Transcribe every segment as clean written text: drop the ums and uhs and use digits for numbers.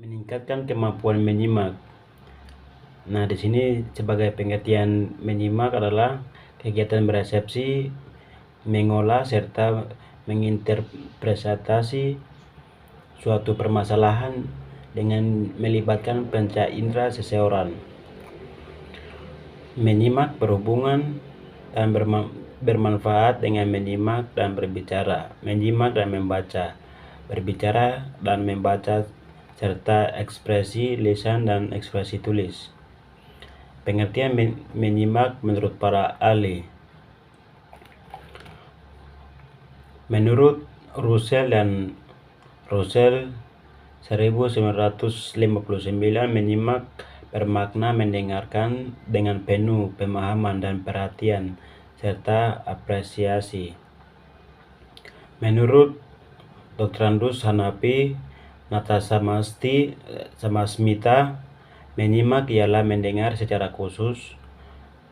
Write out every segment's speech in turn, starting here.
Meningkatkan kemampuan menyimak. Nah, di sini sebagai pengertian menyimak adalah kegiatan beresepsi, mengolah serta menginterpretasi suatu permasalahan dengan melibatkan panca indera seseorang. Menyimak berhubungan dan bermanfaat dengan menyimak dan berbicara, menyimak dan membaca, berbicara dan membaca, serta ekspresi lisan dan ekspresi tulis. Pengertian menyimak menurut para ahli. Menurut Russell 1959, menyimak bermakna mendengarkan dengan penuh pemahaman dan perhatian serta apresiasi. Menurut Dr. Andus Hanafi Samasmita, menyimak ialah mendengar secara khusus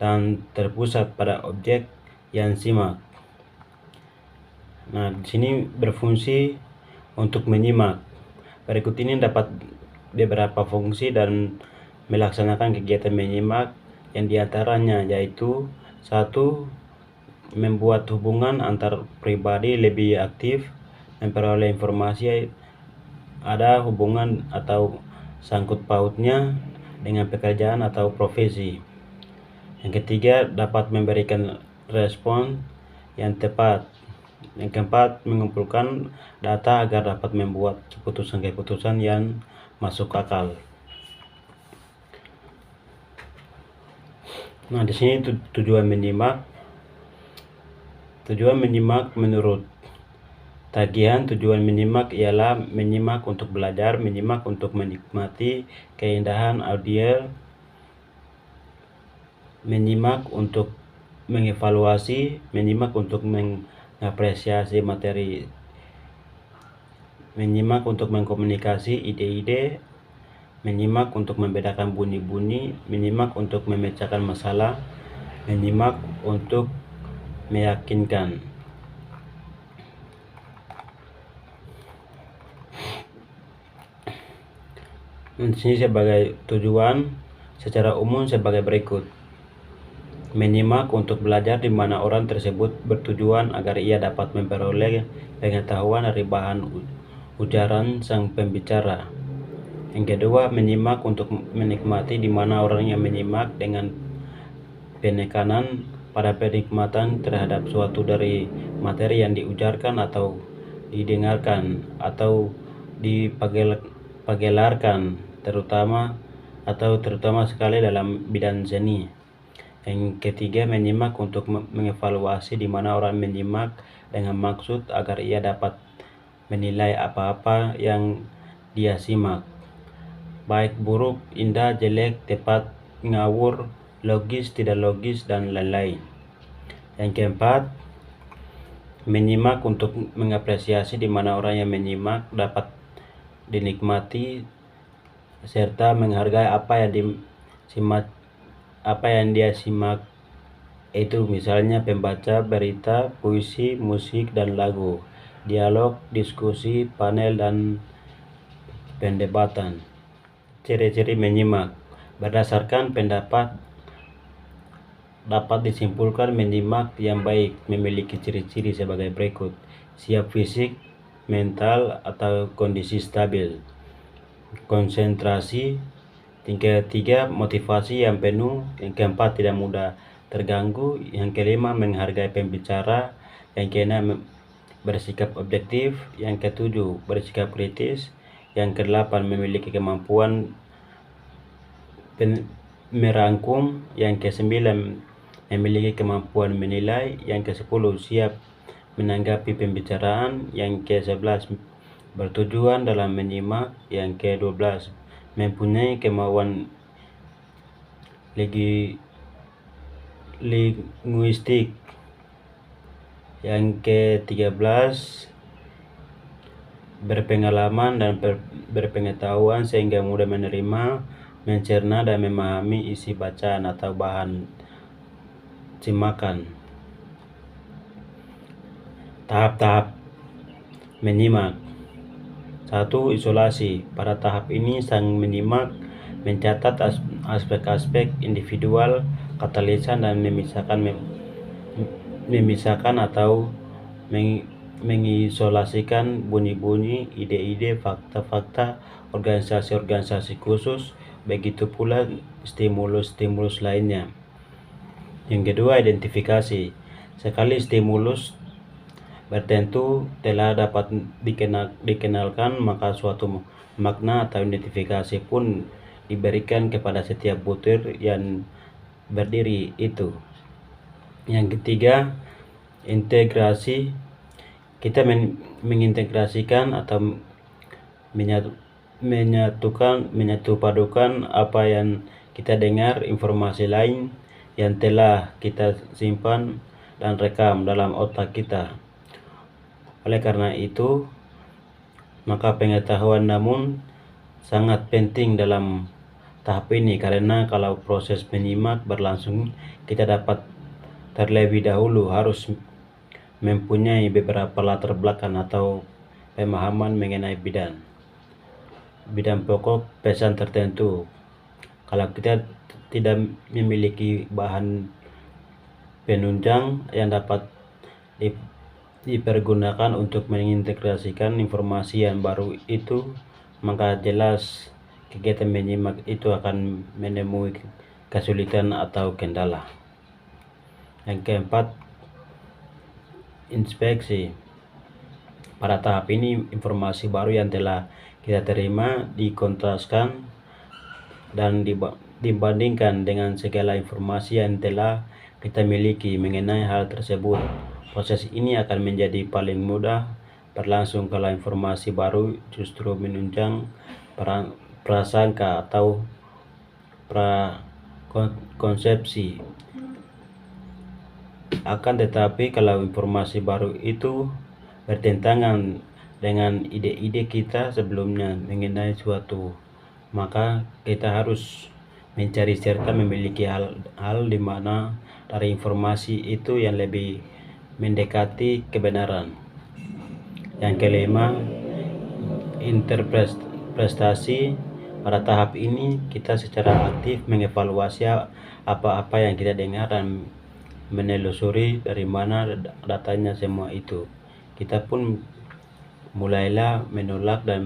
dan terpusat pada objek yang simak. Nah, di sini berfungsi untuk menyimak. Berikut ini dapat beberapa fungsi dan melaksanakan kegiatan menyimak yang diantaranya yaitu: 1. Membuat hubungan antar pribadi lebih aktif, memperoleh informasi, ada hubungan atau sangkut pautnya dengan pekerjaan atau profesi. Yang ketiga, dapat memberikan respon yang tepat. Yang keempat, mengumpulkan data agar dapat membuat keputusan-keputusan yang masuk akal. Nah, di sini tujuan menyimak. Tujuan menyimak menurut Tagihan, tujuan menyimak ialah menyimak untuk belajar, menyimak untuk menikmati keindahan audio, menyimak untuk mengevaluasi, menyimak untuk mengapresiasi materi, menyimak untuk mengkomunikasi ide-ide, menyimak untuk membedakan bunyi-bunyi, menyimak untuk memecahkan masalah, menyimak untuk meyakinkan. Di sini sebagai tujuan secara umum sebagai berikut. Menyimak untuk belajar, di mana orang tersebut bertujuan agar ia dapat memperoleh pengetahuan dari bahan ujaran sang pembicara. Yang kedua, menyimak untuk menikmati, di mana orang yang menyimak dengan penekanan pada penikmatan terhadap suatu dari materi yang diujarkan atau didengarkan atau dipagelarkan, terutama sekali dalam bidang seni. Yang ketiga, menyimak untuk mengevaluasi, di mana orang menyimak dengan maksud agar ia dapat menilai apa-apa yang dia simak, baik buruk, indah, jelek, tepat, ngawur, logis, tidak logis, dan lain-lain. Yang keempat, menyimak untuk mengapresiasi, di mana orang yang menyimak dapat dinikmati serta menghargai apa yang dia simak, itu misalnya pembaca berita, puisi, musik, dan lagu, dialog, diskusi, panel, dan pendebatan. Ciri-ciri menyimak. Berdasarkan pendapat, dapat disimpulkan menyimak yang baik memiliki ciri-ciri sebagai berikut: siap fisik, mental, atau kondisi stabil, konsentrasi, tingkat 3 motivasi yang penuh, yang keempat tidak mudah terganggu, yang kelima menghargai pembicara, yang keenam bersikap objektif, yang ketujuh bersikap kritis, yang kedelapan memiliki kemampuan merangkum, yang kesembilan memiliki kemampuan menilai, yang ke-10 siap menanggapi pembicaraan, yang ke-11 bertujuan dalam menyimak, yang ke-12 mempunyai kemauan linguistik, yang ke-13 berpengalaman dan berpengetahuan sehingga mudah menerima, mencerna, dan memahami isi bacaan atau bahan simakan. Tahap-tahap menyimak. Satu, isolasi. Pada tahap ini sang menyimak mencatat aspek-aspek individual, kata lisan, dan memisahkan atau mengisolasikan bunyi-bunyi, ide-ide, fakta-fakta, organisasi-organisasi khusus, begitu pula stimulus-stimulus lainnya. Yang kedua, identifikasi. Sekali stimulus tertentu telah dapat dikenalkan, maka suatu makna atau identifikasi pun diberikan kepada setiap butir yang berdiri itu. Yang ketiga, integrasi. Kita mengintegrasikan atau menyatu padukan apa yang kita dengar, informasi lain yang telah kita simpan dan rekam dalam otak kita. Oleh karena itu, maka pengetahuan namun sangat penting dalam tahap ini, karena kalau proses menyimak berlangsung, kita dapat terlebih dahulu harus mempunyai beberapa latar belakang atau pemahaman mengenai bidang pokok pesan tertentu. Kalau kita tidak memiliki bahan penunjang yang dapat dipergunakan untuk mengintegrasikan informasi yang baru itu, maka jelas kegiatan menyimak itu akan menemui kesulitan atau kendala. Yang keempat, inspeksi. Pada tahap ini, informasi baru yang telah kita terima dikontraskan dan dibandingkan dengan segala informasi yang telah kita miliki mengenai hal tersebut. Proses ini akan menjadi paling mudah berlangsung kalau informasi baru justru menunjang prasangka atau prakonsepsi. Akan tetapi kalau informasi baru itu bertentangan dengan ide-ide kita sebelumnya mengenai suatu, maka kita harus mencari serta memiliki hal di mana dari informasi itu yang lebih mendekati kebenaran. Yang kelima, interpretasi. Pada tahap ini kita secara aktif mengevaluasi apa-apa yang kita dengar dan menelusuri dari mana datanya semua itu. Kita pun mulailah menolak dan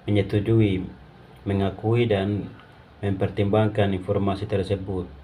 menyetujui, mengakui dan mempertimbangkan informasi tersebut.